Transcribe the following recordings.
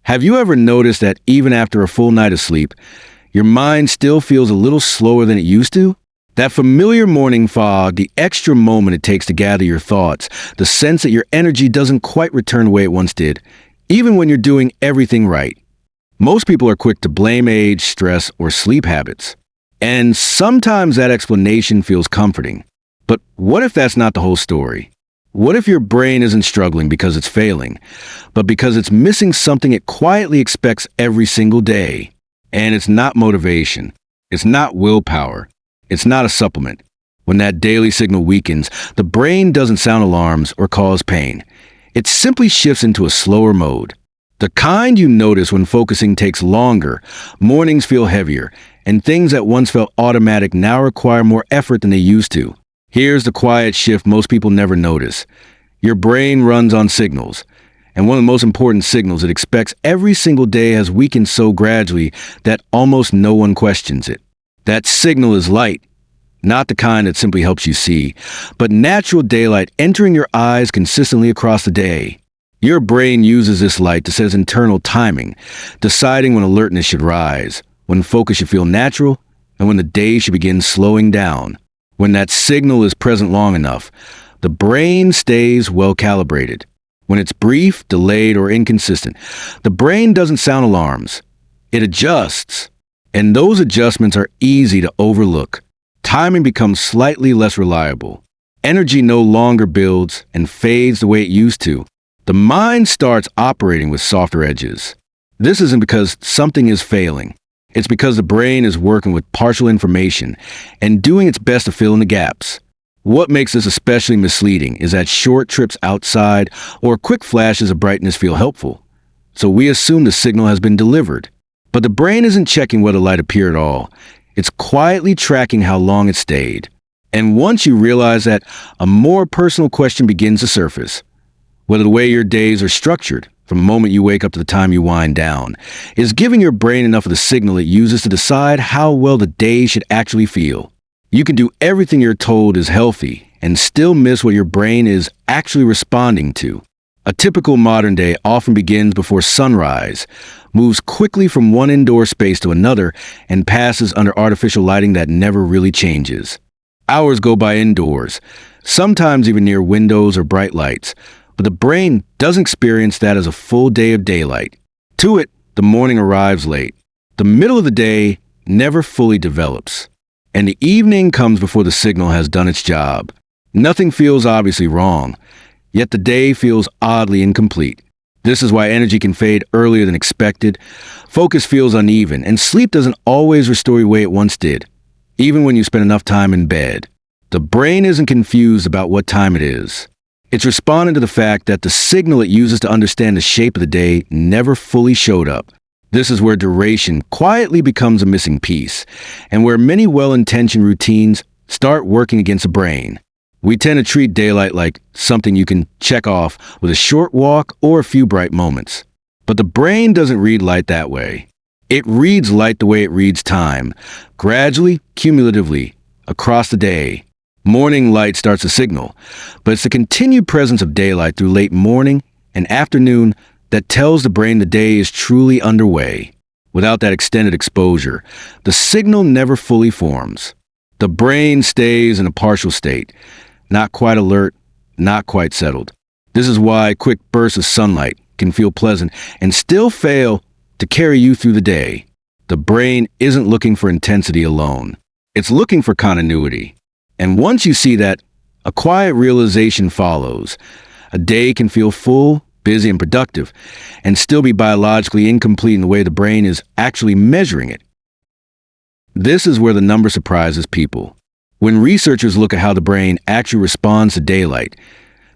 Have you ever noticed that even after a full night of sleep, your mind still feels a little slower than it used to? That familiar morning fog, the extra moment it takes to gather your thoughts, the sense that your energy doesn't quite return the way it once did, even when you're doing everything right. Most people are quick to blame age, stress, or sleep habits. And sometimes that explanation feels comforting. But what if that's not the whole story? What if your brain isn't struggling because it's failing, but because it's missing something it quietly expects every single day? And it's not motivation. It's not willpower. It's not a supplement. When that daily signal weakens, the brain doesn't sound alarms or cause pain. It simply shifts into a slower mode. The kind you notice when focusing takes longer, mornings feel heavier, and things that once felt automatic now require more effort than they used to. Here's the quiet shift most people never notice. Your brain runs on signals, and one of the most important signals it expects every single day has weakened so gradually that almost no one questions it. That signal is light, not the kind that simply helps you see, but natural daylight entering your eyes consistently across the day. Your brain uses this light to set its internal timing, deciding when alertness should rise, when focus should feel natural, and when the day should begin slowing down. When that signal is present long enough, the brain stays well calibrated. When it's brief, delayed, or inconsistent, the brain doesn't sound alarms. It adjusts. And those adjustments are easy to overlook. Timing becomes slightly less reliable. Energy no longer builds and fades the way it used to. The mind starts operating with softer edges. This isn't because something is failing. It's because the brain is working with partial information and doing its best to fill in the gaps. What makes this especially misleading is that short trips outside or quick flashes of brightness feel helpful. So we assume the signal has been delivered. But the brain isn't checking whether light appeared at all. It's quietly tracking how long it stayed. And once you realize that, a more personal question begins to surface. Whether the way your days are structured, from the moment you wake up to the time you wind down, is giving your brain enough of the signal it uses to decide how well the day should actually feel. You can do everything you're told is healthy and still miss what your brain is actually responding to. A typical modern day often begins before sunrise, moves quickly from one indoor space to another, and passes under artificial lighting that never really changes. Hours go by indoors, sometimes even near windows or bright lights, but the brain doesn't experience that as a full day of daylight. To it, the morning arrives late. The middle of the day never fully develops, and the evening comes before the signal has done its job. Nothing feels obviously wrong, yet the day feels oddly incomplete. This is why energy can fade earlier than expected, focus feels uneven, and sleep doesn't always restore the way it once did, even when you spend enough time in bed. The brain isn't confused about what time it is. It's responding to the fact that the signal it uses to understand the shape of the day never fully showed up. This is where duration quietly becomes a missing piece, and where many well-intentioned routines start working against the brain. We tend to treat daylight like something you can check off with a short walk or a few bright moments. But the brain doesn't read light that way. It reads light the way it reads time, gradually, cumulatively, across the day. Morning light starts a signal, but it's the continued presence of daylight through late morning and afternoon that tells the brain the day is truly underway. Without that extended exposure, the signal never fully forms. The brain stays in a partial state, not quite alert, not quite settled. This is why quick bursts of sunlight can feel pleasant and still fail to carry you through the day. The brain isn't looking for intensity alone. It's looking for continuity. And once you see that, a quiet realization follows. A day can feel full, busy, and productive, and still be biologically incomplete in the way the brain is actually measuring it. This is where the number surprises people. When researchers look at how the brain actually responds to daylight,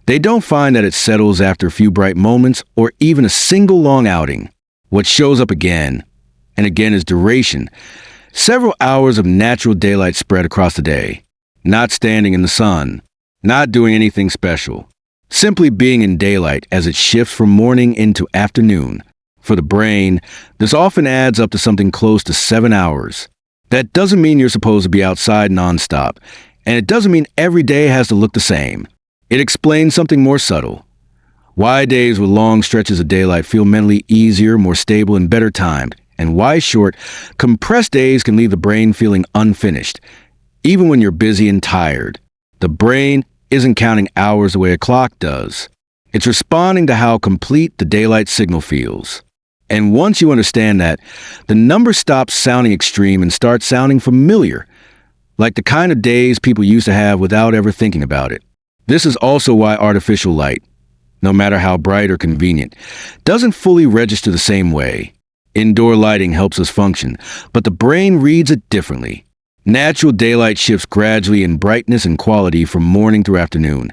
they don't find that it settles after a few bright moments or even a single long outing. What shows up again and again is duration. Several hours of natural daylight spread across the day. Not standing in the sun, not doing anything special, simply being in daylight as it shifts from morning into afternoon. For the brain, this often adds up to something close to 7 hours. That doesn't mean you're supposed to be outside nonstop, and it doesn't mean every day has to look the same. It explains something more subtle. Why days with long stretches of daylight feel mentally easier, more stable, and better timed, and why short, compressed days can leave the brain feeling unfinished, even when you're busy and tired. The brain isn't counting hours the way a clock does. It's responding to how complete the daylight signal feels. And once you understand that, the number stops sounding extreme and starts sounding familiar, like the kind of days people used to have without ever thinking about it. This is also why artificial light, no matter how bright or convenient, doesn't fully register the same way. Indoor lighting helps us function, but the brain reads it differently. Natural daylight shifts gradually in brightness and quality from morning through afternoon,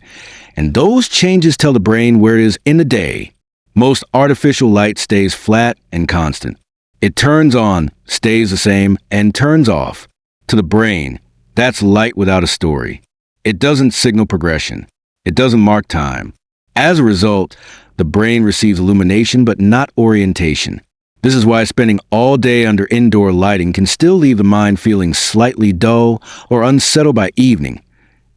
and those changes tell the brain where it is in the day. Most artificial light stays flat and constant. It turns on, stays the same, and turns off. To the brain, that's light without a story. It doesn't signal progression. It doesn't mark time. As a result, the brain receives illumination but not orientation. This is why spending all day under indoor lighting can still leave the mind feeling slightly dull or unsettled by evening,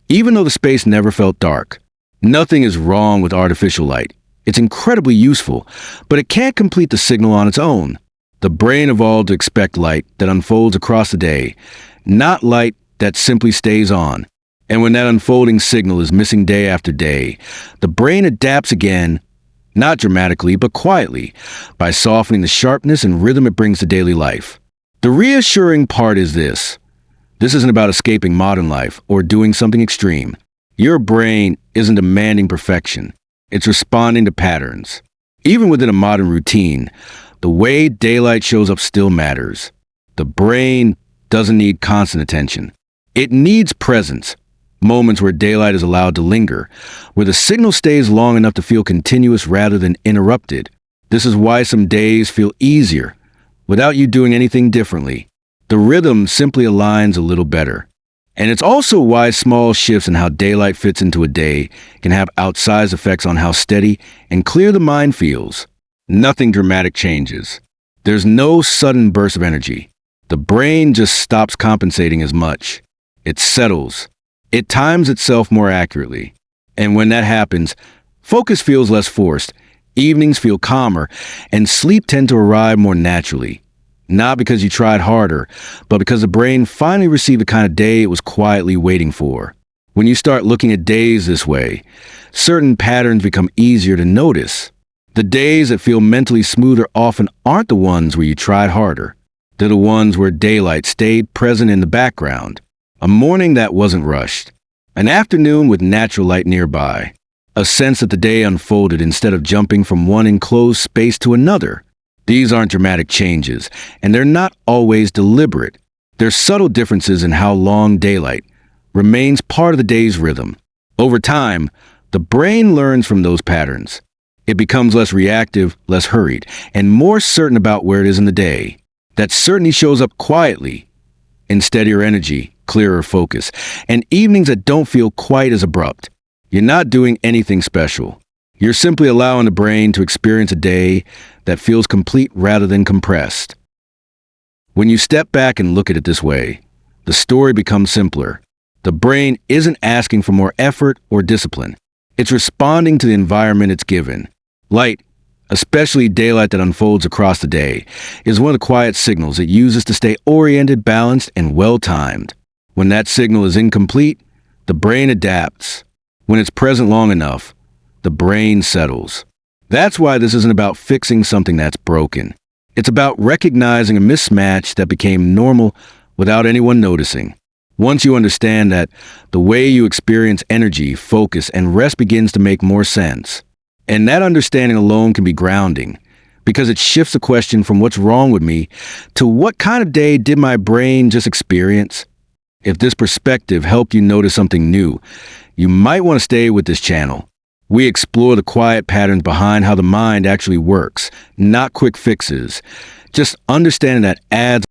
even though the space never felt dark. Nothing is wrong with artificial light. It's incredibly useful, but it can't complete the signal on its own. The brain evolved to expect light that unfolds across the day, not light that simply stays on. And when that unfolding signal is missing day after day, the brain adapts again, not dramatically, but quietly, by softening the sharpness and rhythm it brings to daily life. The reassuring part is this. This isn't about escaping modern life or doing something extreme. Your brain isn't demanding perfection. It's responding to patterns. Even within a modern routine, the way daylight shows up still matters. The brain doesn't need constant attention. It needs presence, moments where daylight is allowed to linger, where the signal stays long enough to feel continuous rather than interrupted. This is why some days feel easier, without you doing anything differently. The rhythm simply aligns a little better. And it's also why small shifts in how daylight fits into a day can have outsized effects on how steady and clear the mind feels. Nothing dramatic changes. There's no sudden burst of energy. The brain just stops compensating as much. It settles. It times itself more accurately. And when that happens, focus feels less forced, evenings feel calmer, and sleep tends to arrive more naturally. Not because you tried harder, but because the brain finally received the kind of day it was quietly waiting for. When you start looking at days this way, certain patterns become easier to notice. The days that feel mentally smoother often aren't the ones where you tried harder. They're the ones where daylight stayed present in the background. A morning that wasn't rushed. An afternoon with natural light nearby. A sense that the day unfolded instead of jumping from one enclosed space to another. These aren't dramatic changes, and they're not always deliberate. They're subtle differences in how long daylight remains part of the day's rhythm. Over time, the brain learns from those patterns. It becomes less reactive, less hurried, and more certain about where it is in the day. That certainty shows up quietly, in steadier energy, clearer focus, and evenings that don't feel quite as abrupt. You're not doing anything special. You're simply allowing the brain to experience a day that feels complete rather than compressed. When you step back and look at it this way, the story becomes simpler. The brain isn't asking for more effort or discipline. It's responding to the environment it's given. Light, especially daylight that unfolds across the day, is one of the quiet signals it uses to stay oriented, balanced, and well-timed. When that signal is incomplete, the brain adapts. When it's present long enough, the brain settles. That's why this isn't about fixing something that's broken. It's about recognizing a mismatch that became normal without anyone noticing. Once you understand that, the way you experience energy, focus, and rest begins to make more sense. And that understanding alone can be grounding, because it shifts the question from what's wrong with me to what kind of day did my brain just experience? If this perspective helped you notice something new, you might want to stay with this channel. We explore the quiet patterns behind how the mind actually works, not quick fixes. Just understanding that adds